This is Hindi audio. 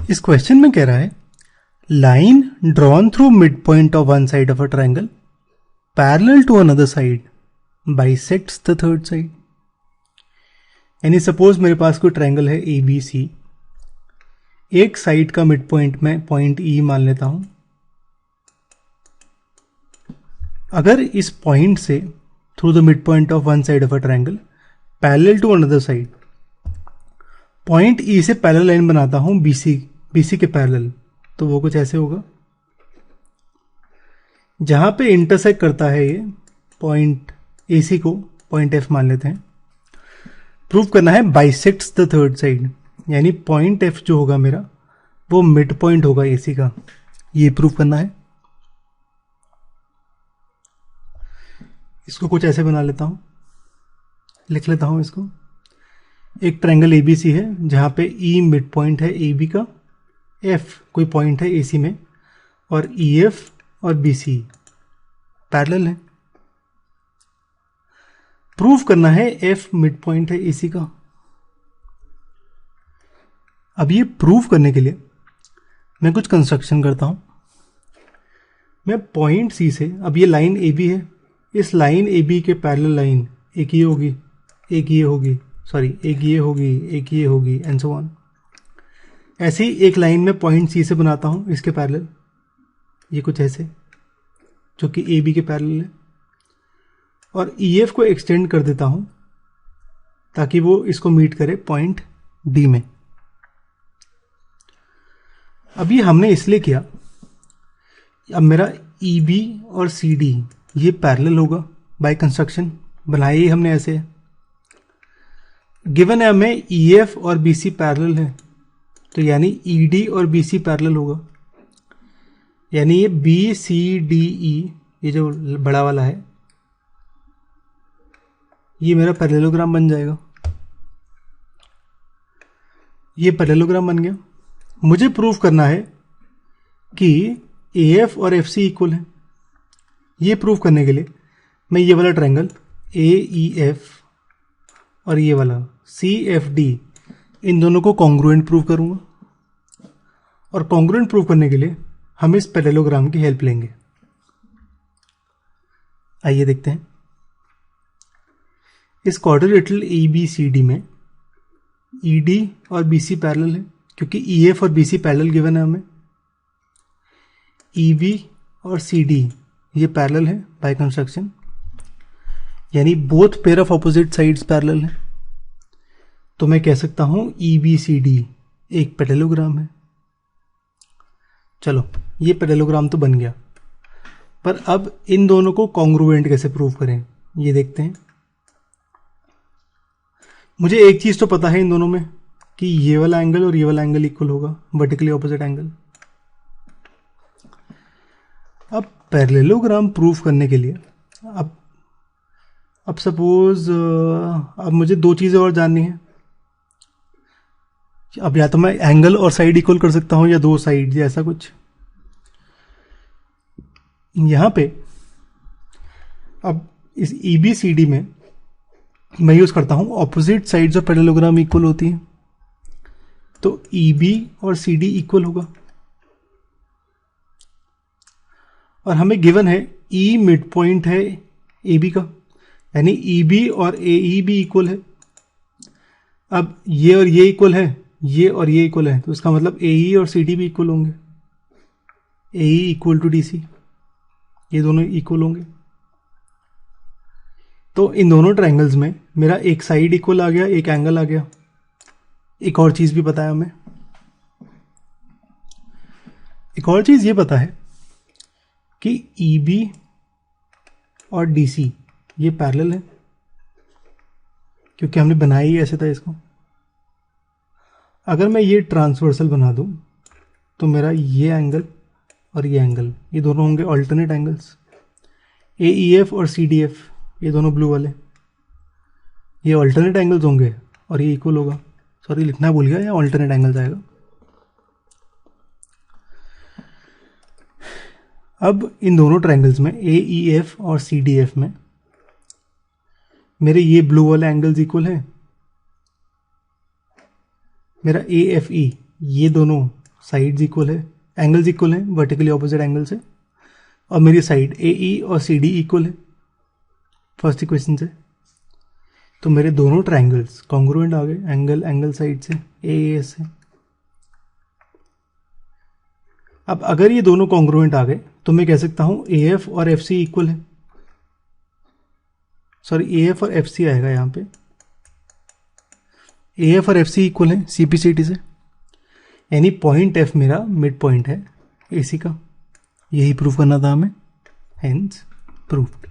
इस क्वेश्चन में कह रहा है line drawn through mid point of one side of a triangle parallel to another side bisects the third side. यानी सपोज मेरे पास कोई ट्रायंगल है ए बी सी, एक साइड का मिड पॉइंट में पॉइंट ई मान लेता हूं। अगर इस पॉइंट से through the mid point of one side of a triangle parallel to another side point E से पैरेलल लाइन बनाता हूं बीसी के पैरेलल, तो वो कुछ ऐसे होगा। जहां पे इंटरसेक्ट करता है ये पॉइंट एसी को पॉइंट एफ मान लेते हैं। प्रूव करना है बाइसेक्ट्स द थर्ड साइड, यानी पॉइंट एफ जो होगा मेरा वो मिड पॉइंट होगा एसी का, ये प्रूव करना है। इसको कुछ ऐसे बना लेता हूं, लिख लेता हूं इसको। एक ट्रायंगल एबीसी है जहां पे ई मिड पॉइंट है एबी का, एफ कोई पॉइंट है एसी में, और ई एफ और बीसी पैरेलल है। प्रूव करना है एफ मिड पॉइंट है एसी का। अब ये प्रूव करने के लिए मैं कुछ कंस्ट्रक्शन करता हूं। मैं पॉइंट सी से, अब ये लाइन ए बी है, इस लाइन ए बी के पैरेलल लाइन एक ये होगी, एक ये होगी, सॉरी एक ये होगी, एक ये होगी, एंड सो ऑन। ऐसे ही एक लाइन में पॉइंट सी से बनाता हूं इसके पैरेलल, ये कुछ ऐसे, जो कि ए बी के पैरेलल है, और ई एफ को एक्सटेंड कर देता हूं ताकि वो इसको मीट करे पॉइंट डी में। अब ये हमने इसलिए किया, अब मेरा ई बी और सी डी ये पैरेलल होगा बाय कंस्ट्रक्शन, बनाया ही हमने ऐसे। गिवन है हमें ई एफ और बी सी पैरेलल है, तो यानी ई डी और बी सी पैरेलल होगा, यानी ये बी सी डी ई ये जो बड़ा वाला है ये मेरा पैरेललोग्राम बन जाएगा। ये पैरेललोग्राम बन गया। मुझे प्रूव करना है कि ए एफ और एफ सी इक्वल है। ये प्रूव करने के लिए मैं ये वाला ट्रायंगल ए ई एफ और ये वाला सी एफ डी इन दोनों को कॉन्ग्रुएंट प्रूव करूंगा, और कॉन्ग्रुएंट प्रूव करने के लिए हम इस पैरेललोग्राम की हेल्प लेंगे। आइए देखते हैं। इस quadrilateral A B C D में ई डी और बी सी पैरेलल है, क्योंकि ई एफ और बी सी पैरेलल गिवन है हमें। ई बी और सी डी ये पैरेलल है बाय कंस्ट्रक्शन, यानी both pair of opposite sides parallel है। तो मैं कह सकता हूं ई बी सी डी एक पैरेललोग्राम है। चलो ये पैरेललोग्राम तो बन गया, पर अब इन दोनों को कॉन्ग्रुएंट कैसे प्रूव करें ये देखते हैं। मुझे एक चीज तो पता है इन दोनों में कि ये वाला एंगल और ये वाला एंगल इक्वल होगा, वर्टिकली ऑपोजिट एंगल। अब पैरेललोग्राम प्रूव करने के लिए अब सपोज अब मुझे दो चीजें और जाननी है। अब या तो मैं एंगल और साइड इक्वल कर सकता हूं, या दो साइड, या ऐसा कुछ। यहां पे अब इस ई बी सी डी में मैं यूज करता हूं opposite sides of parallelogram equal होती हैं, तो ई बी और सी डी इक्वल होगा। और हमें गिवन है ई मिड पॉइंट है ए बी का, यानी ई बी और ए ई भी इक्वल है। अब ये और ये इक्वल है, ये और ये इक्वल है, तो इसका मतलब ए ई और सी डी भी इक्वल होंगे। A E equal to D C, ये दोनों इक्वल होंगे। तो इन दोनों ट्रायंगल्स में मेरा एक साइड इक्वल आ गया, एक एंगल आ गया। एक और चीज भी पता है हमें, एक और चीज ये पता है कि ई बी और डी सी ये पैरेलल है, क्योंकि हमने बनाया ही ऐसे था इसको। अगर मैं ये ट्रांसवर्सल बना दूं तो मेरा ये एंगल और ये एंगल ये दोनों होंगे ऑल्टरनेट एंगल्स। ए ई एफ और सी डी एफ ये दोनों ब्लू वाले ये ऑल्टरनेट एंगल्स होंगे, और ये इक्वल होगा। सॉरी लिखना भूल गया, ये ऑल्टरनेट एंगल्स आएगा। अब इन दोनों ट्रायंगल्स में ए ई एफ और सी डी एफ में मेरे ये ब्लू वाले एंगल्स इक्वल है। मेरा ए एफ ई ये दोनों साइड्स इक्वल है, एंगल्स इक्वल हैं वर्टिकली ऑपोजिट एंगल से, और मेरी साइड ए ई और सी डी इक्वल है फर्स्ट इक्वेशन से। तो मेरे दोनों ट्राइंगल्स कॉन्ग्रुएंट आ गए एंगल एंगल साइड से ए से। अब अगर ये दोनों कॉन्ग्रुएंट आ गए तो मैं कह सकता हूं ए एफ और एफ सी इक्वल है, सॉरी ए एफ और एफ सी आएगा यहाँ पे, ए एफ और एफ सी इक्वल है सी पी सी टी से, यानी पॉइंट एफ मेरा मिड पॉइंट है ए सी का। यही प्रूफ करना था हमें, हेंस प्रूफ्ड।